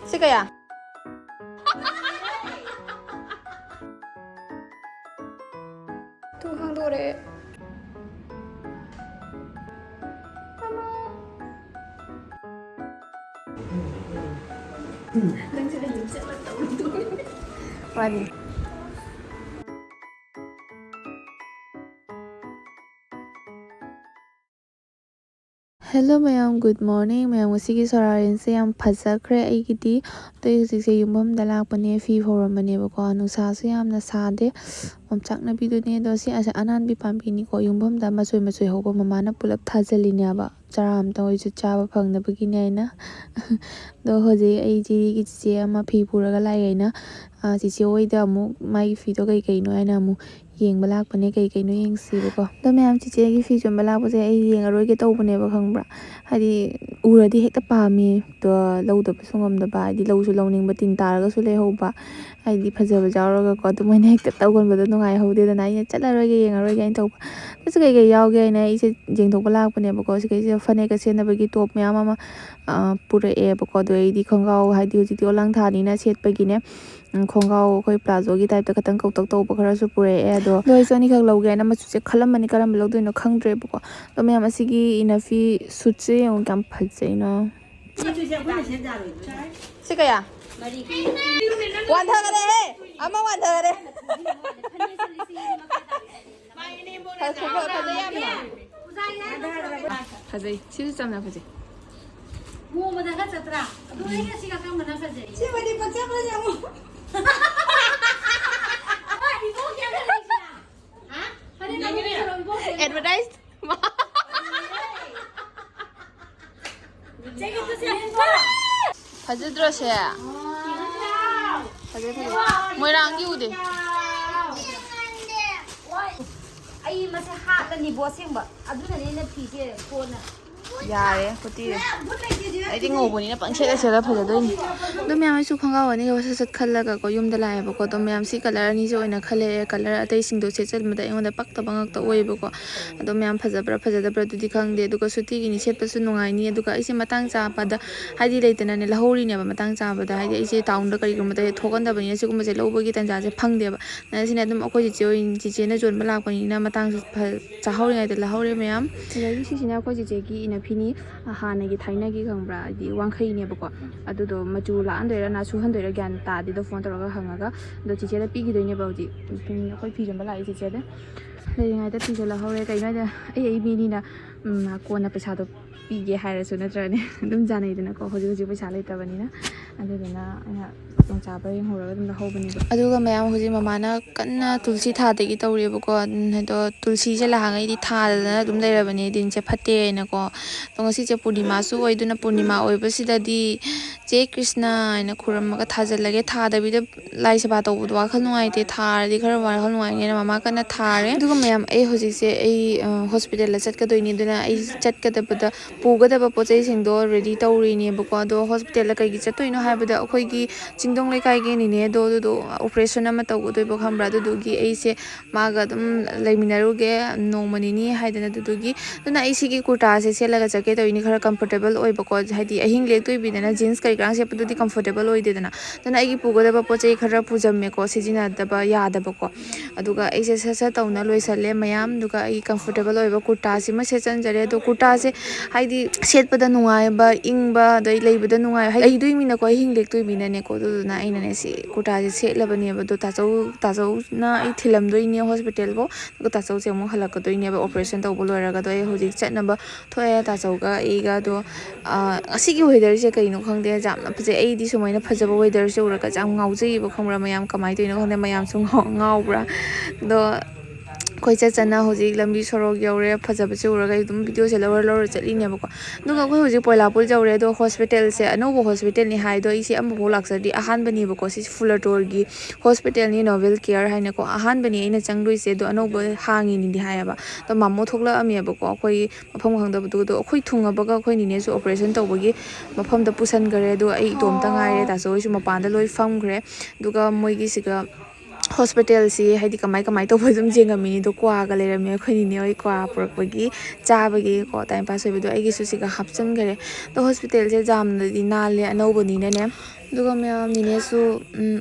ꯁꯤ ꯀꯌꯥ ꯊꯣꯡ ꯍꯥꯡꯗꯣꯔꯛꯑꯦ ꯃꯥꯅꯤ ꯍꯦꯜꯂꯣ ꯃꯌꯥꯝ ꯒꯨꯗ ꯃꯣꯔꯅꯤꯡ ꯃꯌꯥꯝ ꯉꯁꯤꯒꯤ ꯁꯣꯔꯥꯔꯦꯟꯁꯦ ꯌꯥꯝ ꯐꯖꯈ꯭ꯔꯦ ꯑꯩꯒꯤꯗꯤ ꯑꯇꯩ ꯍꯧꯖꯤꯛꯁꯦ ꯌꯨꯝꯐꯝꯗ ꯂꯥꯛꯄꯅꯦ ꯐꯤ ꯐꯧꯔꯝꯕꯅꯦꯕꯀꯣ ꯅꯨꯡꯁꯥꯁꯨ ꯌꯥꯝꯅ ꯁꯥꯗꯦ ꯑꯣꯝꯆꯥꯛꯅꯕꯤꯗꯨꯅꯦ ꯑꯗꯣ ꯁꯤ ꯑꯅꯥꯟꯕꯤ ꯄꯥꯝꯕꯤꯅꯤꯀꯣ ꯌꯨꯝꯐꯝꯗ ꯃꯆꯣꯏ ꯃꯆꯣꯏ ꯍꯧꯕ ꯃꯃꯥꯅ ꯄꯨꯂꯞ ꯊꯥꯖꯤꯜꯂꯤꯅꯦꯕ ꯆꯔꯥ ꯑꯝꯇ ꯑꯣꯏꯁꯨ ꯆꯥꯕ ꯐꯪꯅꯕꯒꯤꯅꯦ ꯑꯩꯅ ꯑꯗꯣ ꯍꯧꯖꯤꯛ ꯑꯩ ꯆꯤꯆꯦꯒꯤ ꯆꯤꯆꯦ ꯑꯃ ꯐꯤ ꯄꯨꯔꯒ ꯂꯥꯛꯑꯦ ꯑꯩꯅ ꯆꯤꯆꯦ ꯍꯣꯏꯗ ꯑꯃꯨꯛ ꯃꯥꯒꯤ ꯐꯤꯗꯣ ꯀꯩꯀꯩꯅꯣ ꯍꯥꯏꯅ ꯑꯃꯨꯛ ꯌꯦꯡꯕ ꯂꯥꯛꯄꯅꯦ ꯀꯩꯀꯩꯅꯣ ꯌꯦꯡꯁꯤꯕꯀꯣ ꯑꯗꯣ ꯃꯌꯥꯝ ꯆꯤꯆꯦꯒꯤ ꯐꯤ ꯆꯣꯟꯕ ꯂꯥꯛꯄꯁꯦ ꯑꯩ ꯌꯦꯡꯉꯔꯣꯏꯒꯦ ꯇꯧꯕꯅꯦꯕ ꯈꯪꯕ꯭ꯔꯥ ꯍꯥꯏꯗꯤ ꯎꯔꯗꯤ ꯍꯦꯛꯇ ꯄꯥꯝꯃꯤ ꯂꯧꯗꯕꯁꯨ ꯉꯝꯗꯕ ꯍꯥꯏꯗꯤ ꯂꯧꯁꯨ ꯂꯧꯅꯤꯡꯕ ꯇꯤꯟ ꯇꯥꯔꯒꯁꯨ ꯂꯩꯍꯧꯕ ꯍꯥꯏꯗꯤ ꯐꯖꯕ ꯌꯥꯎꯔꯒꯀꯣ ꯑꯗꯨꯃꯥꯏꯅ ꯍꯦꯛꯇ ꯇꯧꯒꯟꯕꯗꯣ ꯅꯨꯡꯉꯥꯏꯍꯧꯗꯦꯗꯅ ꯑꯩꯅ ꯆꯠꯂꯔꯣꯏꯒꯦ ꯌꯦꯡꯉꯔꯣꯏꯒꯦ ꯑꯩꯅ ꯇꯧꯕ ꯑꯗꯨꯁꯨ ꯀꯩꯀꯩ ꯌꯥꯎꯒꯦ ꯍꯥꯏꯅ ꯑꯩꯁꯦ ꯌꯦꯡꯊꯣꯛꯄ ꯂꯥꯛꯄꯅꯦꯕꯀꯣ ꯁꯤꯈꯩꯁꯤꯗ ꯐꯅꯦꯛꯀ ꯁꯦꯠꯅꯕꯒꯤ ꯇꯣꯞ ꯃꯌꯥꯝ ꯑꯃ ꯄꯨꯔꯛꯑꯦꯕꯀꯣ ꯑꯗꯣ ꯑꯩꯗꯤ ꯈꯣꯡꯒ꯭ꯔꯥꯎ ꯍꯥꯏꯗꯤ ꯍꯧꯖꯤꯛꯇꯤ ꯑꯣꯂꯥꯡ ꯊꯥꯅꯤꯅ ꯁꯦꯠꯄꯒꯤꯅꯦ ꯈꯣꯡꯒ꯭ꯔꯥꯎ ꯑꯩꯈꯣꯏ ꯄ꯭ꯂꯥꯖꯣꯒꯤ ꯇꯥꯏꯞꯇ ꯈꯤꯇꯪ ꯀꯧꯇꯛ ꯇꯧꯕ ꯈꯔꯁꯨ ꯄꯨꯔꯛꯑꯦ ꯑꯗꯣ ꯑꯩꯁꯨ ꯑꯅꯤꯈꯛ ꯂꯧꯒꯦ ꯍꯥꯏꯅ ꯃꯆꯨꯁꯦ ꯈꯜꯂꯝꯕꯅꯤ ꯀꯔꯝꯕ ꯂꯧꯗꯣꯏꯅꯣ ꯈꯪꯗ꯭ꯔꯦꯕꯀꯣ ꯑꯗꯣ ꯃꯌꯥꯝ ꯑꯁꯤꯒꯤ ꯏꯅꯐꯤ ꯁꯨꯠꯁꯦ ꯌꯦꯡꯉꯨ ꯀꯌꯥꯝ ꯐꯖꯩꯅꯣ ꯁꯤ ꯀꯌꯥ ꯋꯥꯟꯊꯒꯔꯦ ꯑꯃ ꯋꯥꯟꯊꯒꯔꯦ ꯐꯖꯩ ꯌꯥꯝꯅ ꯐꯖꯩ ꯁꯤꯁꯨ ꯆꯝꯅ ꯐꯖꯩ ꯃꯣꯃꯗꯒ ꯆꯠꯇ꯭ꯔꯥ ꯑꯗꯨ ꯑꯩꯅ ꯁꯤꯒ ꯀꯔꯝꯕꯅ ꯐꯖꯩ ꯁꯤꯕꯨꯗꯤ ꯄꯛꯆ ꯐꯖꯕ ꯑꯦꯗꯚꯔꯇꯥꯏꯁ ꯐꯖꯗ꯭ꯔꯣ ꯁꯦ ꯐꯖꯩ ꯃꯣꯏꯔꯥꯡꯒꯤ ꯎꯗꯦ ꯑꯩ ꯃꯁꯦ ꯍꯥꯠꯂꯅꯤꯕꯣ ꯑꯁꯦꯡꯕ ꯑꯗꯨꯅꯅꯦ ꯑꯩꯅ ꯐꯤꯁꯦ ꯀꯣꯟꯅ ꯌꯥꯔꯦ ꯈꯨꯠꯇꯤꯔꯦ ꯑꯩꯗꯤ ꯉꯧꯕꯅꯤꯅ ꯄꯪꯁꯦꯠꯇ ꯁꯦꯠꯂ ꯐꯖꯗꯣꯏꯅꯤ ꯑꯗꯣ ꯃꯌꯥꯝ ꯑꯩꯁꯨ ꯈꯣꯡꯒ꯭ꯔꯥꯎ ꯑꯅꯤꯒ ꯁꯠ ꯈꯜꯂꯒꯀꯣ ꯌꯨꯝꯗ ꯂꯥꯛꯑꯦꯕꯀꯣ ꯑꯗꯣ ꯃꯌꯥꯝ ꯁꯤ ꯀꯂꯔ ꯑꯅꯤꯁꯦ ꯑꯣꯏꯅ ꯈꯜꯂꯛꯑꯦ ꯀꯂꯔ ꯑꯇꯩꯁꯤꯡꯗꯣ ꯁꯦꯠꯆꯟꯕꯗ ꯑꯩꯉꯣꯟꯗ ꯄꯛꯇꯕ ꯉꯥꯛꯇ ꯑꯣꯏꯌꯦꯕꯀꯣ ꯑꯗꯣ ꯃꯌꯥꯝ ꯐꯖꯕ꯭ꯔꯥ ꯐꯖꯗꯕ꯭ꯔꯥ ꯑꯗꯨꯗꯤ ꯈꯪꯗꯦ ꯑꯗꯨꯒ ꯁꯨꯇꯤꯒꯤꯅꯤ ꯁꯦꯠꯄꯁꯨ ꯅꯨꯡꯉꯥꯏꯅꯤ ꯑꯗꯨꯒ ꯑꯩꯁꯦ ꯃꯇꯥꯡ ꯆꯥꯕꯗ ꯍꯥꯏꯗꯤ ꯂꯩꯇꯅꯅꯦ ꯂꯧꯍꯧꯔꯤꯅꯦꯕ ꯃꯇꯥꯡ ꯆꯥꯕꯗ ꯍꯥꯏꯗꯤ ꯑꯩꯁꯦ ꯇꯥꯎꯟꯗ ꯀꯔꯤꯒꯨꯝꯕꯗ ꯊꯣꯛꯀꯟꯗꯕꯅꯤꯅ ꯁꯤꯒꯨꯝꯕꯁꯦ ꯂꯧꯕꯒꯤ ꯇꯥꯟꯖꯥꯁꯦ ꯐꯪꯗꯦꯕ ꯁꯤꯅ ꯑꯗꯨꯝ ꯑꯩꯈꯣꯏ ꯆꯤꯆꯦꯅ ꯌꯣꯟꯕ ꯂꯥꯛꯄꯅꯤꯅ ꯃꯇꯥꯡꯁꯨ ꯆꯥꯍꯧꯔꯤꯉꯩꯗ ꯂꯧꯍꯧꯔꯦ ꯃꯌꯥꯝ ꯑꯗꯒꯤ ꯁꯤꯁꯤꯅ ꯑꯩꯈꯣꯏ ꯆꯤꯆꯦꯒꯤ ꯏꯅꯐꯤꯅꯤ ꯍꯥꯟꯅꯒꯤ ꯊꯥꯏꯅꯒꯤ ꯈꯪꯕ꯭ꯔꯥ ꯍꯥꯏꯗꯤ ꯋꯥꯡꯈꯩꯅꯦꯕꯀꯣ ꯑꯗꯨꯗꯣ ꯃꯆꯨ ꯂꯥꯛꯍꯟꯗꯣꯏꯔꯥ ꯁꯨꯍꯟꯗꯣꯏꯔꯥ ꯒ꯭ꯌꯥꯟ ꯇꯥꯗꯦꯗꯣ ꯐꯣꯟ ꯇꯧꯔꯒ ꯍꯪꯉꯒ ꯑꯗꯣ ꯆꯤꯆꯦꯗ ꯄꯤꯈꯤꯗꯣꯏꯅꯦꯕ ꯍꯧꯖꯤꯛ ꯑꯩꯈꯣꯏ ꯐꯤ ꯌꯣꯟꯕ ꯂꯥꯛꯏ ꯆꯤꯆꯦꯗ ꯂꯩꯔꯤꯉꯩꯗ ꯐꯤꯁꯦ ꯂꯧꯍꯧꯔꯦ ꯀꯩꯅꯣ ꯍꯥꯏꯗ ꯑꯩ ꯃꯤꯅꯤꯅ ꯀꯣꯟꯅ ꯄꯩꯁꯥꯗꯣ ꯄꯤꯒꯦ ꯍꯥꯏꯔꯁꯨ ꯅꯠꯇ꯭ꯔꯒꯅꯦ ꯑꯗꯨꯝ ꯖꯥꯅꯩꯗꯅꯀꯣ ꯍꯧꯖꯤꯛ ꯄꯩꯁꯥ ꯂꯩꯇꯕꯅꯤ나 ꯑꯗꯨꯗꯨꯅ ꯑꯩꯅ ꯈꯨꯗꯣꯡꯆꯥꯕ ꯌꯦꯡꯍꯧꯔꯒ ꯑꯗꯨꯝ ꯂꯧꯍꯧꯕꯅꯦꯕ ꯑꯗꯨꯒ ꯃꯌꯥꯝ ꯍꯧꯖꯤꯛ ꯃꯃꯥꯅ ꯀꯟꯅ ꯇꯨꯜꯁꯤ ꯊꯥꯗꯒꯤ ꯇꯧꯔꯦꯕꯀꯣ ꯑꯗꯣ ꯇꯨꯜꯁꯤꯁꯦ ꯂꯥꯛꯉꯩꯗꯤ ꯊꯥꯗꯅ ꯑꯗꯨꯝ ꯂꯩꯔꯕꯅꯦ ꯗꯤꯟꯁꯦ ꯐꯠꯇꯦꯅꯀꯣ ꯑꯗꯣ ꯉꯁꯤꯁꯦ ꯄꯨꯔꯅꯤꯃꯥꯁꯨ ꯑꯣꯏꯗꯨꯅ ꯄꯨꯔꯅꯤꯃꯥ ꯑꯣꯏꯕꯁꯤꯗꯗꯤ ꯆꯦ ꯀ꯭ꯔꯤꯁꯅ ꯍꯥꯏꯅ ꯈꯨꯔꯝꯃꯒ ꯊꯥꯖꯤꯜꯂꯒꯦ ꯊꯥꯗꯕꯤꯗ ꯂꯥꯏ ꯁꯦꯕꯥ ꯇꯧꯕꯗꯣ ꯋꯥꯈꯜ ꯅꯨꯡꯉꯥꯏꯇꯦ ꯊꯥꯔꯗꯤ ꯈꯔ ꯋꯥꯈꯜ ꯅꯨꯡꯉꯥꯏꯅꯦꯅ ꯃꯃꯥ ꯀꯟꯅ ꯊꯥꯔꯦ ꯑꯗꯨꯒ ꯃꯌꯥꯝ ꯑꯩ ꯍꯧꯖꯤꯛꯁꯦ ꯑꯩ ꯍꯣꯁꯄꯤꯇꯥꯜꯗ ꯆꯠꯀꯗꯣꯏꯅꯤ ꯑꯗꯨꯅ ꯑꯩ ꯆꯠꯀꯗꯕꯗ ꯄꯨꯒꯗꯕ ꯄꯣꯠ ꯆꯩꯁꯤꯡꯗꯣ ꯔꯦꯗꯤ ꯇꯧꯔꯤꯅꯦꯕꯀꯣ ꯑꯗꯣ ꯍꯣꯁꯄꯤꯇꯥꯜꯗ ꯀꯩꯒꯤ ꯆꯠꯇꯣꯏꯅೋ ꯍꯥꯏꯕꯗ ꯑꯩꯈꯣꯏꯒꯤ ꯆꯤꯡꯗꯣꯡ ꯂꯩꯀꯥꯏꯒꯤꯅꯤꯅꯦ ꯑꯗꯨꯗꯣ ꯑꯣꯄꯔꯦꯁꯟ ꯑꯃ ꯇꯧꯒꯗꯣꯏꯕ ꯈꯪꯕ꯭ꯔꯥ ꯑꯗꯨꯗꯨꯒꯤ ꯑꯩꯁꯦ ꯃꯥꯒ ꯑꯗꯨꯝ ꯂꯩꯃꯤꯟꯅꯔꯨꯒꯦ ꯅꯣꯡꯃ ꯅꯤꯅꯤ ꯍꯥꯏꯗꯅ ꯑꯗꯨꯗꯨꯒꯤ ꯑꯗꯨꯅ ꯑꯩ ꯁꯤꯒꯤ ꯀꯨꯔꯇꯥꯁꯦ ꯁꯦꯠꯂꯒ ꯆꯠꯀꯦ ꯇꯧꯏꯅꯤ ꯈꯔ ꯀꯝꯐꯣꯔꯇꯦꯕꯜ ꯑꯣꯏꯕꯀꯣ ꯍꯥꯏꯗꯤ ꯑꯍꯤꯡ ꯂꯦꯛꯇꯣꯏꯕꯤꯗꯅ ꯖꯤꯟꯁ ꯀꯩꯀꯥ ꯁꯦꯠꯄꯗꯨꯗꯤ ꯀꯝꯐꯣꯔꯇꯦꯕꯜ ꯑꯣꯏꯗꯦꯗꯅ ꯑꯗꯨꯅ ꯑꯩꯒꯤ ꯄꯨꯒꯗꯕ ꯄꯣꯠ ꯆꯩ ꯈꯔ ꯄꯨꯖꯝꯃꯦꯀꯣ ꯁꯤꯖꯤꯟꯅꯗꯕ ꯌꯥꯗꯕꯀꯣ ꯑꯗꯨꯒ ꯑꯩꯁꯦ ꯁꯠ ꯇꯧꯅ ꯂꯣꯏꯁꯜꯂꯦ ꯃꯌꯥꯝ ꯑꯗꯨꯒ ꯑꯩ ꯀꯝꯐꯣꯔꯇꯦꯕꯜ ꯑꯣꯏꯕ ꯀꯨꯔꯇꯥꯁꯤꯃ ꯁꯦꯠꯆꯟꯖꯔꯦ ꯑꯗꯣ ꯀꯨꯔꯇꯥꯁꯦ ꯍꯥꯏꯗꯤ ꯁꯦꯠꯄꯗ ꯅꯨꯡꯉꯥꯏꯕ ꯏꯪꯕ ꯑꯗꯩ ꯂꯩꯕꯗ ꯅꯨꯡꯉꯥꯏꯕ ꯂꯩꯗꯣꯏꯃꯤꯅꯀꯣ ꯑꯍꯤꯡ ꯂꯦꯛꯇꯣꯏꯃꯤꯅꯅꯦꯀꯣ ꯑꯗꯨꯗꯨꯅ ꯑꯩꯅꯅꯦ ꯁꯤ ꯀꯨꯔꯇꯥꯁꯦ ꯁꯦꯠꯂꯕꯅꯦꯕ ꯑꯗꯣ ꯇꯥꯆꯧꯅ ꯑꯩ ꯊꯤꯜꯂꯝꯗꯣꯏꯅꯦ ꯍꯣꯁꯄꯤꯇꯥꯜꯐꯥꯎ ꯑꯗꯨꯒ ꯇꯥꯆꯧꯁꯦ ꯑꯃꯨꯛ ꯍꯜꯂꯛꯀꯗꯣꯏꯅꯦꯕ ꯑꯣꯄꯔꯦꯁꯟ ꯇꯧꯕ ꯂꯣꯏꯔꯒ ꯑꯗꯣ ꯑꯩ ꯍꯧꯖꯤꯛ ꯆꯠꯅꯕ ꯊꯣꯛꯑꯦ ꯇꯥꯆꯧꯒ ꯑꯩꯒ ꯑꯗꯣ ꯉꯁꯤꯒꯤ ꯋꯦꯗꯔꯁꯦ ꯀꯩꯅꯣ ꯈꯪꯗꯦ ꯌꯥꯝꯅ ꯐꯖꯩ ꯑꯩꯗꯤ ꯁꯨꯃꯥꯏꯅ ꯐꯖꯕ ꯋꯦꯗꯔꯁꯦ ꯎꯔꯒ ꯌꯥꯝ ꯉꯥꯎꯖꯩꯌꯦꯕ ꯈꯪꯕ꯭ꯔꯥ ꯃꯌꯥꯝ ꯀꯃꯥꯏꯅ ꯇꯧꯔꯤꯅꯣ ꯈꯪꯗꯦ ꯃꯌꯥꯝꯁꯨ ꯉꯥꯎꯕ꯭ꯔꯥ ꯑꯗꯣ ꯑꯩꯈꯣꯏ ꯆꯠꯅ ꯍꯧꯖꯤꯛ ꯂꯝꯕꯤ ꯁꯣꯔꯣꯛ ꯌꯧꯔꯦ ꯐꯖꯕꯁꯦ ꯎꯔꯒ ꯑꯩ ꯑꯗꯨꯝ ꯚꯤꯗꯤꯑꯣꯁꯦ ꯂꯧꯔ ꯆꯠꯂꯤꯅꯦꯕꯀꯣ ꯑꯗꯨꯒ ꯑꯩꯈꯣꯏ ꯍꯧꯖꯤꯛ ꯄꯣꯏꯂꯥꯄꯨꯜ ꯌꯧꯔꯦ ꯑꯗꯣ ꯍꯣꯁꯄꯤꯇꯥꯜꯁꯦ ꯑꯅꯧꯕ ꯍꯣꯁꯄꯤꯇꯥꯜꯅꯤ ꯍꯥꯏꯗꯣ ꯑꯩꯁꯦ ꯑꯃꯐꯥꯎ ꯂꯥꯛꯆꯗꯤ ꯑꯍꯥꯟꯕꯅꯦꯕꯀꯣ ꯁꯤꯁꯦ ꯐꯨꯂꯇꯣꯔꯒꯤ ꯍꯣꯁꯄꯤꯇꯥꯜꯅꯤ ꯅꯣꯕꯦꯜ ꯀꯦꯌꯔ ꯍꯥꯏꯅꯀꯣ ꯑꯍꯥꯟꯕꯅꯤ ꯑꯩꯅ ꯆꯪꯗꯣꯏꯁꯦ ꯑꯗꯣ ꯑꯅꯧꯕ ꯍꯥꯡꯉꯤꯅꯤꯗꯤ ꯍꯥꯏꯌꯦꯕ ꯑꯗꯣ ꯃꯥꯃꯣ ꯊꯣꯛꯂꯛꯑꯝꯃꯦꯕꯀꯣ ꯑꯩꯈꯣꯏ ꯃꯐꯝ ꯈꯪꯗꯕꯗꯨꯗꯣ ꯑꯩꯈꯣꯏ ꯊꯨꯡꯉꯕꯒ ꯑꯩꯈꯣꯏ ꯅꯤꯅꯦꯁꯨ ꯑꯣꯄꯔꯦꯁꯟ ꯇꯧꯕꯒꯤ ꯃꯐꯝꯗ ꯄꯨꯁꯟꯈꯔꯦ ꯑꯗꯣ ꯑꯩ ꯏꯇꯣꯝꯇ ꯉꯥꯏꯔꯦ ꯇꯥꯆꯧ ꯍꯣꯏꯁꯨ ꯃꯄꯥꯟꯗ ꯂꯣꯏ ꯐꯝꯈ꯭ꯔꯦ ꯑꯗꯨꯒ ꯃꯣꯏꯒꯤꯁꯤꯒ ꯍꯣꯁꯄꯤꯇꯥꯜꯁꯤ ꯍꯥꯏꯗꯤ ꯀꯃꯥꯏ ꯇꯧꯕ ꯑꯗꯨꯝ ꯌꯦꯡꯉꯝꯃꯤꯅꯤ ꯑꯗꯣ ꯀ꯭ꯋꯥꯒ ꯂꯩꯔꯝꯃꯦ ꯑꯩꯈꯣꯏꯅꯤꯅꯦ ꯍꯣꯏ ꯀ꯭ꯋꯥ ꯄꯨꯔꯛꯄꯒꯤ ꯆꯥꯕꯒꯤꯀꯣ ꯇꯥꯏꯝ ꯄꯥꯁ ꯑꯣꯏꯕꯗꯣ ꯑꯩꯒꯤꯁꯨ ꯁꯤꯒ ꯍꯥꯞꯆꯤꯟꯈꯔꯦ ꯑꯗꯣ ꯍꯣꯁꯄꯤꯇꯥꯜꯁꯦ ꯌꯥꯝꯅꯗꯤ ꯅꯥꯜꯂꯦ ꯑꯅꯧꯕꯅꯤꯅꯅꯦ ꯑꯗꯨꯒ ꯃꯌꯥꯝ ꯅꯤꯅꯦꯁꯨ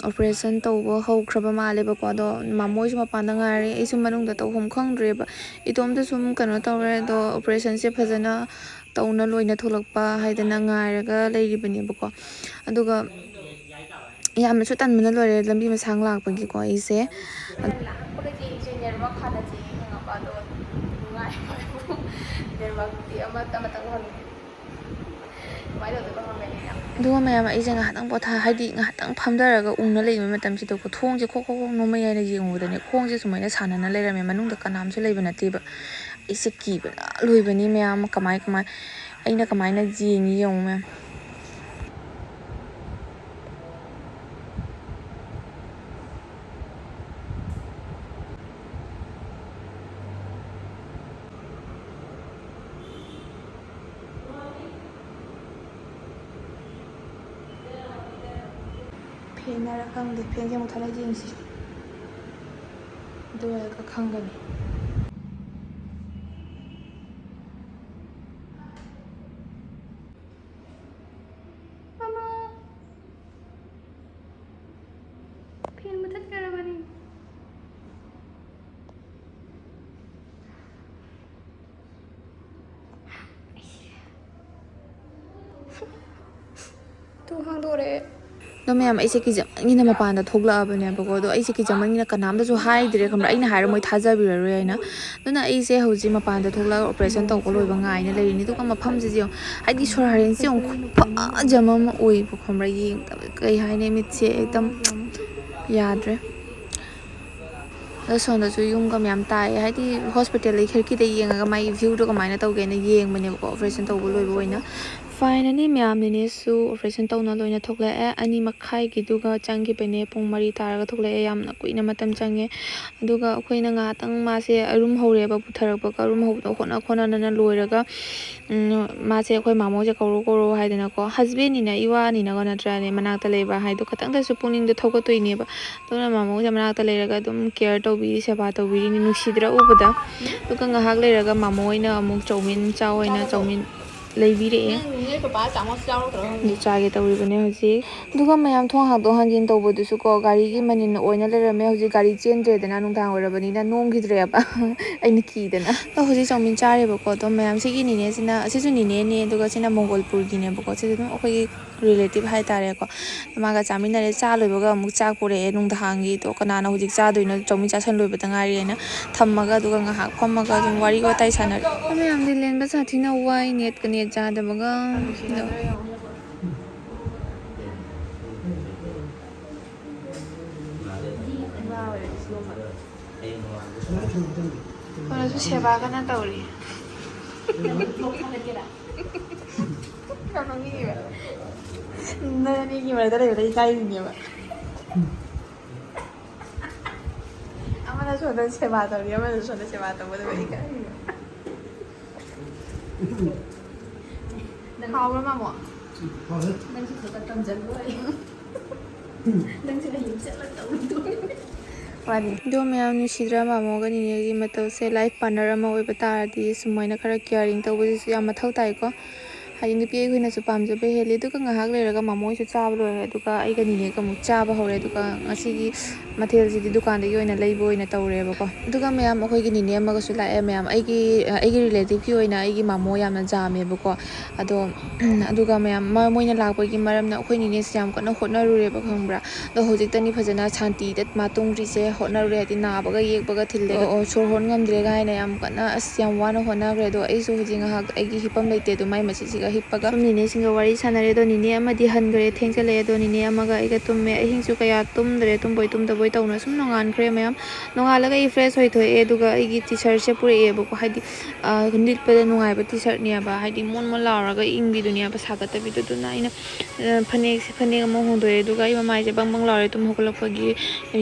ꯑꯣꯄꯔꯦꯁꯟ ꯇꯧꯕ ꯍꯧꯈ꯭ꯔꯕ ꯃꯥꯜꯂꯦꯕꯀꯣ ꯑꯗꯣ ꯃꯃꯣꯏꯁꯨ ꯃꯄꯥꯟꯗ ꯉꯥꯏꯔꯦ ꯑꯩꯁꯨ ꯃꯅꯨꯡꯗ ꯇꯧꯐꯝ ꯈꯪꯗ꯭ꯔꯦꯕ ꯏꯇꯣꯝꯇ ꯁꯨꯝ ꯀꯩꯅꯣ ꯇꯧꯔꯦ ꯑꯗꯣ ꯑꯣꯄꯔꯦꯁꯟꯁꯦ ꯐꯖꯅ ꯇꯧꯅ ꯂꯣꯏꯅ ꯊꯣꯛꯂꯛꯄ ꯍꯥꯏꯗꯅ ꯉꯥꯏꯔꯒ ꯂꯩꯔꯤꯕꯅꯦꯕꯀꯣ ꯑꯗꯨꯒ ꯌꯥꯝꯅꯁꯨ ꯇꯟꯕꯅ ꯂꯣꯏꯔꯦ ꯂꯝꯕꯤ ꯃꯁꯥꯡ ꯂꯥꯛꯄꯒꯤꯀꯣ ꯑꯩꯁꯦ ꯑꯗꯨꯒ ꯃꯌꯥꯝ ꯑꯩꯁꯦ ꯉꯥꯏꯍꯥꯛꯇꯪ ꯍꯥꯏꯗꯤ ꯉꯥꯏꯍꯥꯛꯇꯪ ꯐꯝꯊꯔꯒ ꯎꯪꯅ ꯂꯩꯕ ꯃꯇꯝꯁꯤꯗ ꯊꯣꯡꯁꯦ ꯈꯣꯛ ꯅꯣꯡꯃꯩ ꯍꯥꯏꯅ ꯌꯦꯡꯉꯨꯕꯗꯅꯦ ꯈꯣꯡꯁꯦ ꯁꯨꯃꯥꯏꯅ ꯁꯥꯟꯅꯅ ꯂꯩꯔꯝꯃꯦ ꯃꯅꯨꯡꯗ ꯀꯅꯥꯝꯁꯨ ꯂꯩꯕ ꯅꯠꯇꯦꯕ ꯑꯩꯁꯦ ꯀꯤꯕꯅ ꯂꯣꯏꯕꯅꯤ ꯃꯌꯥꯝ ꯑꯩꯅ ꯀꯃꯥꯏꯅ ꯌꯦꯡꯉꯤ ꯌꯦꯡꯉꯨ ꯃꯌꯥꯝ ꯐꯦꯟꯅꯔ ꯈꯪꯗꯦ ꯐꯦꯟꯁꯦ ꯑꯃꯨꯛ ꯊꯥꯔ ꯌꯦꯡꯁꯤ ꯑꯗꯨ ꯑꯣꯏꯔꯒ ꯈꯪꯒꯅꯤ ꯐꯦꯟ ꯃꯨꯊꯠꯈ꯭ꯔꯕꯅꯤ ꯊꯣꯡ ꯍꯥꯡꯗꯣꯔꯛꯑꯦ ꯑꯗꯣ ꯃꯌꯥꯝ ꯑꯩꯁꯦ ꯀꯤꯖꯃꯟꯒꯤꯅ ꯃꯄꯥꯟꯗ ꯊꯣꯛꯂꯛꯑꯕꯅꯦꯕꯀꯣ ꯑꯗꯣ ꯑꯩꯁꯦ ꯀꯤꯖꯃꯟꯒꯤꯅ ꯀꯅꯥꯝꯇꯁꯨ ꯍꯥꯏꯗ꯭ꯔꯦ ꯈꯪꯕ꯭ꯔꯥ ꯑꯩꯅ ꯍꯥꯏꯔ ꯃꯣꯏ ꯊꯥꯖꯕꯤꯔꯔꯣꯏ ꯍꯥꯏꯅ ꯑꯗꯨꯅ ꯑꯩꯁꯦ ꯍꯧꯖꯤꯛ ꯃꯄꯥꯟꯗ ꯊꯣꯛꯂꯛꯑꯒ ꯑꯣꯄꯔꯦꯁꯟ ꯇꯧꯕ ꯂꯣꯏꯕ ꯉꯥꯏꯅ ꯂꯩꯔꯤꯅꯤ ꯑꯗꯨꯒ ꯃꯐꯝꯁꯤꯁꯦ ꯌꯦꯡꯉꯨ ꯍꯥꯏꯗꯤ ꯁꯣꯔ ꯍꯥꯔꯦꯟꯁꯦ ꯌꯦꯡꯉꯨ ꯈꯨꯐꯖꯕ ꯑꯃ ꯑꯣꯏꯕ ꯈꯪꯕ꯭ꯔꯥ ꯌꯦꯡꯕꯗ ꯀꯩ ꯍꯥꯏꯅꯤ ꯃꯤꯠꯁꯦ ꯑꯦꯛꯗꯝ ꯌꯥꯗ꯭ꯔꯦ ꯑꯗꯣ ꯁꯣꯝꯗꯁꯨ ꯌꯨꯝꯒ ꯃꯌꯥꯝ ꯇꯥꯏꯑꯦ ꯍꯥꯏꯗꯤ ꯍꯣꯁꯄꯤꯇꯥꯜꯗꯒꯤ ꯈꯤꯔꯀꯤꯗ ꯌꯦꯡꯉꯒ ꯃꯥꯒꯤ ꯚ꯭ꯌꯨꯗꯣ ꯀꯃꯥꯏꯅ ꯇꯧꯒꯦꯅ ꯌꯦꯡꯕꯅꯦꯕꯀꯣ ꯑꯣꯄꯔꯦꯁꯟ ꯇꯧꯕ ꯂꯣꯏꯕ ꯑꯣꯏꯅ ꯐꯥꯏꯅꯂꯤ ꯃꯌꯥꯝꯅꯤꯅꯦꯁꯨ ꯑꯣꯄꯔꯦꯁꯟ ꯇꯧꯅ ꯂꯣꯏꯅ ꯊꯣꯛꯂꯛꯑꯦ 2:30ꯒꯤꯗꯨꯒ ꯆꯪꯈꯤꯕꯅꯦ ꯄꯨꯡ 4 ꯇꯥꯔꯒ ꯊꯣꯛꯂꯛꯑꯦ ꯌꯥꯝꯅ ꯀꯨꯏꯅ ꯃꯇꯝ ꯆꯪꯉꯦ ꯑꯗꯨꯒ ꯑꯩꯈꯣꯏꯅ ꯉꯥꯏꯍꯥꯛꯇꯪ ꯃꯥꯁꯦ ꯑꯔꯨꯝ ꯍꯧꯔꯦꯕ ꯄꯨꯊꯔꯛꯄꯒ ꯑꯔꯨꯝ ꯍꯧꯕꯗꯣ ꯍꯣꯠꯅꯗꯅ ꯂꯣꯏꯔꯒ ꯃꯥꯁꯦ ꯑꯩꯈꯣꯏ ꯃꯃꯣꯁꯦ ꯀꯧꯔꯣ ꯍꯥꯏꯗꯅꯀꯣ ꯍꯁꯕꯦꯟꯅꯤꯅ ꯏꯋꯥꯅꯤꯅꯀꯣ ꯅꯠꯇ꯭ꯔꯅꯦ ꯃꯅꯥꯛꯇ ꯂꯩꯕ ꯍꯥꯏꯗꯣ ꯈꯇꯪꯗꯁꯨ ꯄꯨꯛꯅꯤꯡꯗꯣ ꯊꯧꯒꯠꯇꯣꯏꯅꯦꯕ ꯑꯗꯨꯅ ꯃꯃꯣꯁꯦ ꯃꯅꯥꯛꯇ ꯂꯩꯔꯒ ꯑꯗꯨꯝ ꯀꯦꯌꯔ ꯇꯧꯕꯤꯔꯤ ꯁꯦꯕꯥ ꯇꯧꯕꯤꯔꯤꯅꯤ ꯅꯨꯡꯁꯤꯗ꯭ꯔꯥ ꯎꯕꯗ ꯑꯗꯨꯒ ꯉꯥꯏꯍꯥꯛ ꯂꯩꯔꯒ ꯃꯃꯣ ꯍꯣꯏꯅ ꯑꯃꯨꯛ ꯆꯧꯃꯤꯟ ꯆꯥꯎ ꯑꯣꯏꯅ ꯆꯧꯃꯤꯟ ꯂꯩꯕꯤꯔꯛꯑꯦ ꯑꯗꯨ ꯆꯥꯒꯦ ꯇꯧꯔꯤꯕꯅꯦ ꯍꯧꯖꯤꯛ ꯑꯗꯨꯒ ꯃꯌꯥꯝ ꯊꯣꯡ ꯍꯥꯡꯗꯣꯛ ꯍꯥꯡꯖꯤꯟ ꯇꯧꯕꯗꯨꯁꯨ ꯀꯣ ꯒꯥꯔꯤꯒꯤ ꯃꯅꯤꯟ ꯑꯣꯏꯅ ꯂꯩꯔꯝꯃꯦ ꯍꯧꯖꯤꯛ ꯒꯥꯔꯤ ꯆꯦꯟꯗ꯭ꯔꯦꯗꯅ ꯅꯨꯡꯗꯥꯡ ꯑꯣꯏꯔꯕꯅꯤꯅ ꯅꯣꯡꯈꯤꯗ꯭ꯔꯦꯕ ꯑꯩꯅ ꯀꯤꯗꯅ ꯍꯧꯖꯤꯛ ꯆꯧꯃꯤꯟ ꯆꯥꯔꯦꯕꯀꯣ ꯑꯗꯣ ꯃꯌꯥꯝ ꯁꯤꯒꯤ ꯅꯤꯅꯦꯁꯤꯅ ꯑꯁꯤꯁꯨ ꯅꯤꯅꯦꯅꯦ ꯑꯗꯨꯒ ꯁꯤꯅ ꯃꯣꯡꯒꯣꯜꯄꯨꯔꯒꯤꯅꯦꯕꯀꯣ ꯁꯤꯁꯨ ꯑꯗꯨꯝ ꯑꯩꯈꯣꯏꯒꯤ ꯔꯤꯂꯦꯇꯤꯞ ꯍꯥꯏꯇꯥꯔꯦꯀꯣ ꯃꯥꯒ ꯆꯥꯃꯤꯟꯅꯔꯦ ꯆꯥ ꯂꯣꯏꯕꯒ ꯑꯃꯨꯛ ꯆꯥꯛ ꯄꯨꯔꯛꯑꯦ ꯅꯨꯡꯗꯥꯡꯒꯤꯗꯣ ꯀꯅꯥꯅ ꯍꯧꯖꯤꯛ ꯆꯥꯗꯣꯏꯅꯣ ꯆꯧꯃꯤꯟ ꯆꯥꯁꯟ ꯂꯣꯏꯕꯗ ꯉꯥꯏꯔꯤ ꯍꯥꯏꯅ ꯊꯝꯃꯒ ꯑꯗꯨꯒ ꯉꯥꯏꯍꯥꯛ ꯐꯝꯃꯒ ꯑꯗꯨꯝ ꯋꯥꯔꯤ ꯋꯥꯇꯥꯏ ꯁꯥꯟꯅꯔꯦ ꯃꯌꯥꯝꯗꯤ ꯂꯦꯟꯕ ꯁꯥꯊꯤꯅ ꯋꯥꯏ ꯅꯦꯠꯀ ꯅꯦꯠ ꯆꯥꯗꯕꯒ ꯀꯣꯟꯅꯁꯨ ꯁꯦꯕꯥ ꯀꯟꯅ ꯇꯧꯔꯤ ꯅꯪꯒꯤ ꯃꯔꯛꯇ ꯂꯩꯕꯗ ꯏꯀꯥꯏꯔꯤꯅꯦꯕ ꯑꯃꯅ ꯁꯣꯝꯗ ꯁꯦꯕꯥ ꯇꯧꯔꯤ ꯑꯃꯅ ꯁꯣꯝꯗ ꯁꯦꯕꯥ ꯇꯧꯕꯗꯕ ꯏꯀꯥꯏꯔꯤꯅꯦꯕ ꯍꯥꯎꯕ꯭ꯔ ꯃꯥꯃꯣ ꯅꯪꯁꯨ ꯈꯔ ꯇꯝꯖꯜꯂꯣ ꯅꯪꯁꯨ ꯍꯌꯦꯡ ꯆꯠꯂ ꯇꯧꯗꯣꯏꯅꯤ ꯑꯗꯣ ꯃꯌꯥꯝ ꯅꯨꯡꯁꯤꯗ꯭ꯔꯥ ꯃꯃꯣꯒ ꯅꯤꯅꯦꯒꯤ ꯃꯇꯧꯁꯦ ꯂꯥꯏꯐ ꯄꯥꯔꯠꯅꯔ ꯑꯃ ꯑꯣꯏꯕ ꯇꯥꯔꯗꯤ ꯁꯨꯃꯥꯏꯅ ꯈꯔ ꯀꯤꯌꯔꯤꯡ ꯇꯧꯕꯁꯤꯁꯨ ꯌꯥꯝ ꯃꯊꯧ ꯇꯥꯏꯀꯣ ꯍꯥꯏꯗꯤ ꯅꯨꯄꯤ ꯑꯩꯈꯣꯏꯅꯁꯨ ꯄꯥꯝꯖꯕ ꯍꯦꯜꯂꯤ ꯑꯗꯨꯒ ꯉꯥꯏꯍꯥꯛ ꯂꯩꯔꯒ ꯃꯃꯣꯏꯁꯨ ꯆꯥꯕ ꯂꯣꯏꯔꯦ ꯑꯗꯨꯒ ꯑꯩꯒ ꯅꯤꯅꯦꯒ ꯑꯃꯨꯛ ꯆꯥꯕ ꯍꯧꯔꯦ ꯑꯗꯨꯒ ꯉꯁꯤꯒꯤ ꯃꯊꯦꯜꯁꯤꯗꯤ ꯗꯨꯀꯥꯟꯗꯒꯤ ꯑꯣꯏꯅ ꯂꯩꯕ ꯑꯣꯏꯅ ꯇꯧꯔꯦꯕꯀꯣ ꯑꯗꯨꯒ ꯃꯌꯥꯝ ꯑꯩꯈꯣꯏꯒꯤ ꯅꯤꯅꯦ ꯑꯃꯒꯁꯨ ꯂꯥꯛꯑꯦ ꯃꯌꯥꯝ ꯑꯩꯒꯤ ꯔꯤꯂꯦꯇꯤꯚꯀꯤ ꯑꯣꯏꯅ ꯑꯩꯒꯤ ꯃꯃꯣ ꯌꯥꯝꯅ ꯖꯥꯝꯃꯦꯕꯀꯣ ꯑꯗꯣ ꯑꯗꯨꯒ ꯃꯌꯥꯝ ꯃꯣꯏꯅ ꯂꯥꯛꯄꯒꯤ ꯃꯔꯝꯅ ꯑꯩꯈꯣꯏ ꯅꯤꯅꯦꯁꯦ ꯌꯥꯝ ꯀꯟꯅ ꯍꯣꯠꯅꯔꯨꯔꯦꯕ ꯈꯪꯕ꯭ꯔꯥ ꯑꯗꯣ ꯍꯧꯖꯤꯛꯇꯅꯤ ꯐꯖꯅ ꯁꯥꯟꯇꯤꯗ ꯃꯥ ꯇꯨꯝꯈ꯭ꯔꯤꯁꯦ ꯍꯣꯠꯅꯔꯨꯔꯦ ꯍꯥꯏꯗꯤ ꯅꯥꯕꯒ ꯌꯦꯛꯄꯒ ꯊꯤꯜꯂꯦꯒ ꯁꯣꯔ ꯍꯣꯟ ꯉꯝꯗ꯭ꯔꯦ ꯀꯥꯏꯅ ꯌꯥꯝ ꯀꯟꯅ ꯑꯁ ꯌꯥꯝ ꯋꯥꯅ ꯍꯣꯠꯅꯈ꯭ꯔꯦ ꯑꯗꯣ ꯑꯩꯁꯨ ꯍꯧꯖꯤꯛ ꯉꯥꯏꯍꯥꯛ ꯑꯩꯒꯤ ꯍꯤꯞꯄꯝ ꯂꯩꯇꯦ ꯑꯗꯣ ꯃꯥꯏ ꯃꯆꯤꯠꯁꯤꯒ ꯍꯤꯞꯄꯒ ꯁꯨꯝ ꯅꯤꯅꯦꯁꯤꯡꯒ ꯋꯥꯔꯤ ꯁꯥꯟꯅꯔꯦ ꯑꯗꯣ ꯅꯤꯅꯦ ꯑꯃꯗꯤ ꯍꯟꯈ꯭ꯔꯦ ꯊꯦꯡꯖꯜꯂꯛꯑꯦ ꯑꯗꯣ ꯅꯤꯅꯦ ꯑꯃꯒ ꯑꯩꯒ ꯇꯨꯝꯃꯦ ꯑꯍꯤꯡꯁꯨ ꯀꯌꯥ ꯇꯨꯝꯗ꯭ꯔꯦ ꯇꯨꯝꯕꯣꯏ ꯇꯨꯝꯗꯕꯣꯏ ꯇꯧꯅ ꯁꯨꯝ ꯅꯣꯡꯉꯥꯟꯈ꯭ꯔꯦ ꯃꯌꯥꯝ ꯅꯣꯡꯉꯥꯜꯂꯒ ꯑꯩ ꯐ꯭ꯔꯦꯁ ꯑꯣꯏꯊꯣꯛꯑꯦ ꯑꯗꯨꯒ ꯑꯩꯒꯤ ꯇꯤ ꯁꯥꯔꯠꯁꯦ ꯄꯨꯔꯛꯑꯦꯕꯀꯣ ꯍꯥꯏꯗꯤ ꯂꯤꯠꯄꯗ ꯅꯨꯡꯉꯥꯏꯕ ꯇꯤ ꯁꯥꯔꯠꯅꯦꯕ ꯍꯥꯏꯗꯤ ꯃꯣꯟ ꯂꯥꯎꯔꯒ ꯏꯪꯕꯤꯗꯨꯅꯦꯕ ꯁꯥꯒꯠꯇꯕꯤꯗꯣ ꯑꯗꯨꯅ ꯑꯩꯅ ꯐꯅꯦꯛ ꯑꯃ ꯍꯣꯡꯗꯣꯛꯑꯦ ꯑꯗꯨꯒ ꯑꯩ ꯃꯃꯥꯏꯁꯦ ꯕꯪ ꯂꯥꯎꯔꯦ ꯇꯨꯝ ꯍꯧꯒꯠꯂꯛꯄꯒꯤ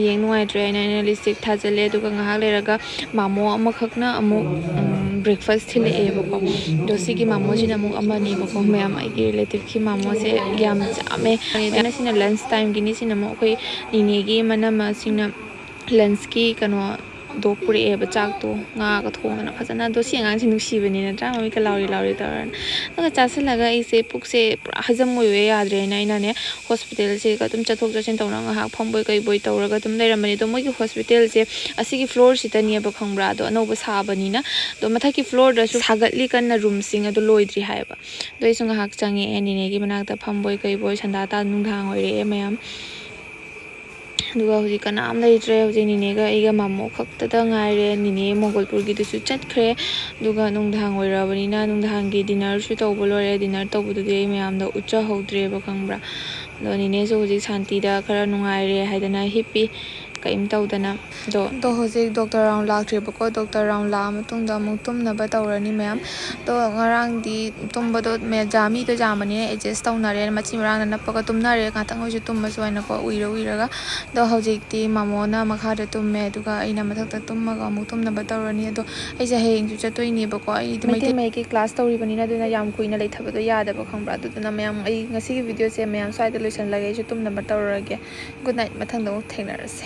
ꯌꯦꯡ ꯅꯨꯡꯉꯥꯏꯇ꯭ꯔꯦ ꯍꯥꯏꯅ ꯑꯩꯅ ꯂꯤꯞꯁꯇꯤꯛ ꯊꯥꯖꯤꯜꯂꯦ ꯑꯗꯨꯒꯉꯥꯏꯍꯥꯛ ꯂꯩꯔꯒ ꯃꯥꯃꯣ ꯑꯃꯈꯛꯅ ꯑꯃꯨꯛ ꯕ꯭ꯔꯦꯛꯐꯥꯁ ꯊꯤꯜꯂꯛꯑꯦꯕꯀꯣ ꯑꯗꯣ ꯁꯤꯒꯤ ꯃꯥꯃꯣꯁꯤꯅ ꯑꯃꯨꯛ ꯑꯃꯅꯦꯕꯀꯣ ꯃꯌꯥꯝ ꯑꯩꯒꯤ ꯔꯤꯂꯦꯇꯤꯞꯀꯤ ꯃꯥꯃꯣꯁꯦ ꯌꯥꯝ ꯆꯥꯝꯃꯦ ꯁꯤꯅ ꯂꯟꯁ ꯇꯥꯏꯝꯒꯤꯅꯤ ꯁꯤꯅ ꯑꯃꯨꯛ ꯑꯩꯈꯣꯏ ꯅꯤꯅꯦꯒꯤ ꯃꯅꯝꯃꯁꯤꯡꯅ ꯂꯟꯁꯀꯤ ꯀꯩꯅꯣ ꯗꯣ ꯄꯨꯔꯛꯑꯦꯕ ꯆꯥꯛꯇꯣ ꯉꯥꯒ ꯊꯣꯡꯗꯅ ꯐꯖꯅ ꯑꯗꯣ ꯁꯤ ꯑꯉꯥꯡꯁꯦ ꯅꯨꯡꯁꯤꯕꯅꯤ ꯅꯠꯇ꯭ꯔꯥ ꯃꯃꯤꯠꯀ ꯂꯥꯎꯔꯤ ꯂꯥꯎꯔꯤ ꯇꯧꯔꯅ ꯑꯗꯨꯒ ꯆꯥꯁꯤꯜꯂꯒ ꯑꯩꯁꯦ ꯄꯨꯛꯁꯦ ꯄꯨꯔꯥ ꯍꯖꯝ ꯑꯣꯏꯕ ꯌꯥꯗ꯭ꯔꯦꯅ ꯑꯩꯅꯅꯦ ꯍꯣꯁꯄꯤꯇꯥꯜꯁꯦ ꯑꯗꯨꯝ ꯆꯠꯊꯣꯛ ꯆꯠꯁꯤꯟ ꯇꯧꯔꯒ ꯉꯥꯏꯍꯥꯛ ꯐꯝꯕꯣꯏ ꯀꯩꯕꯣꯏ ꯇꯧꯔꯒ ꯑꯗꯨꯝ ꯂꯩꯔꯝꯕꯅꯤ ꯑꯗꯣ ꯃꯣꯏꯒꯤ ꯍꯣꯁꯄꯤꯇꯥꯜꯁꯦ ꯑꯁꯤꯒꯤ ꯐ꯭ꯂꯣꯔꯁꯤꯗꯅꯦꯕ ꯈꯪꯕ꯭ꯔꯥ ꯑꯗꯣ ꯑꯅꯧꯕ ꯁꯥꯕꯅꯤꯅ ꯑꯗꯣ ꯃꯊꯛꯀꯤ ꯐ꯭ꯂꯣꯔꯗꯁꯨ ꯁꯥꯒꯠꯂꯤ ꯀꯟꯅ ꯔꯨꯝꯁꯤꯡ ꯑꯗꯨ ꯂꯣꯏꯗ꯭ꯔꯤ ꯍꯥꯏꯌꯦꯕ ꯑꯗꯣ ꯑꯩꯁꯨ ꯉꯥꯏꯍꯥꯛ ꯆꯪꯉꯛꯑꯦ ꯅꯤꯅꯦꯒꯤ ꯃꯅꯥꯛꯇ ꯐꯝꯕꯣꯏ ꯀꯩꯕꯣꯏ ꯁꯟꯗꯥ ꯅꯨꯡꯗꯥꯡ ꯑꯣꯏꯔꯛꯑꯦ ꯃꯌꯥꯝ ꯑꯗꯨꯒ ꯍꯧꯖꯤꯛ ꯀꯅꯥꯝ ꯂꯩꯇ꯭ꯔꯦ ꯍꯧꯖꯤꯛ ꯅꯤꯅꯦꯒ ꯑꯩꯒ ꯃꯃꯣ ꯈꯛꯇꯗ ꯉꯥꯏꯔꯦ ꯅꯤꯅꯦ ꯃꯣꯒꯣꯜꯄꯨꯔꯒꯤꯗꯨꯁꯨ ꯆꯠꯈ꯭ꯔꯦ ꯑꯗꯨꯒ ꯅꯨꯡꯗꯥꯡ ꯑꯣꯏꯔꯕꯅꯤꯅ ꯅꯨꯡꯗꯥꯡꯒꯤ ꯗꯤꯟꯅꯔꯁꯨ ꯇꯧꯕ ꯂꯣꯏꯔꯦ ꯗꯤꯟꯅꯔ ꯇꯧꯕꯗꯨꯗꯤ ꯑꯩ ꯃꯌꯥꯝꯗ ꯎꯠꯆꯍꯧꯗ꯭ꯔꯦꯕ ꯈꯪꯕ꯭ꯔꯥ ꯑꯗꯣ ꯅꯤꯅꯦꯁꯨ ꯍꯧꯖꯤꯛ ꯁꯥꯟꯇꯤꯗ ꯈꯔ ꯅꯨꯡꯉꯥꯏꯔꯦ ꯍꯥꯏꯗꯅ ꯍꯤꯞꯄꯤ ꯀꯔꯤꯝ ꯇꯧꯗꯅ ꯑꯗꯣ ꯍꯧꯖꯤꯛ ꯗꯣꯛꯇꯔ ꯔꯥꯎꯟ ꯂꯥꯛꯇ꯭ꯔꯤꯕꯀꯣ ꯗꯣꯛꯇꯔ ꯔꯥꯎꯟ ꯂꯥꯛꯑ ꯃꯇꯨꯡꯗ ꯑꯃꯨꯛ ꯇꯨꯝꯅꯕ ꯇꯧꯔꯅꯤ ꯃꯌꯥꯝ ꯑꯗꯣ ꯉꯔꯥꯡꯗꯤ ꯇꯨꯝꯕꯗꯣ ꯃꯤꯗꯣ ꯌꯥꯝꯕꯅꯤꯅ ꯑꯦꯗꯖꯁ ꯇꯧꯅꯔꯦ ꯃꯆꯤ ꯃꯔꯥꯡꯗ ꯅꯞꯄꯒ ꯇꯨꯝꯅꯔꯦ ꯉꯥꯛꯇꯪ ꯑꯣꯏꯁꯨ ꯇꯨꯝꯕꯁꯨ ꯍꯥꯏꯅꯀꯣ ꯎꯏꯔꯒ ꯑꯗꯣ ꯍꯧꯖꯤꯛꯇꯤ ꯃꯃꯣꯅ ꯃꯈꯥꯗ ꯇꯨꯝꯃꯦ ꯑꯗꯨꯒ ꯑꯩꯅ ꯃꯊꯛꯇ ꯇꯨꯝꯃꯒ ꯑꯃꯨꯛ ꯇꯨꯝꯅꯕ ꯇꯧꯔꯅꯤ ꯑꯗꯣ ꯑꯩꯁꯦ ꯍꯌꯦꯡꯁꯨ ꯆꯠꯇꯣꯏꯅꯦꯕꯀꯣ ꯑꯩꯗꯤ ꯃꯩꯇꯩ ꯃꯌꯦꯛꯀꯤ ꯀ꯭ꯂꯥꯁ ꯇꯧꯔꯤꯕꯅꯤꯅ ꯑꯗꯨꯅ ꯌꯥꯝ ꯀꯨꯏꯅ ꯂꯩꯊꯕꯗꯣ ꯌꯥꯗꯕ ꯈꯪꯕ꯭ꯔꯥ ꯑꯗꯨꯗꯨꯅ ꯃꯌꯥꯝ ꯑꯩ ꯉꯁꯤꯒꯤ ꯚꯤꯗꯤꯑꯣꯁꯦ ꯃꯌꯥꯝ ꯁ꯭ꯋꯥꯏꯗ ꯂꯣꯏꯁꯤꯜꯂꯒꯦ ꯑꯩꯁꯨ ꯇꯨꯝꯅꯕ ꯇꯧꯔꯒꯦ ꯒꯨꯗ ꯅꯥꯏꯠ ꯃꯊꯪꯗ ꯑꯃꯨꯛ ꯊꯦꯡꯅꯔꯁꯦ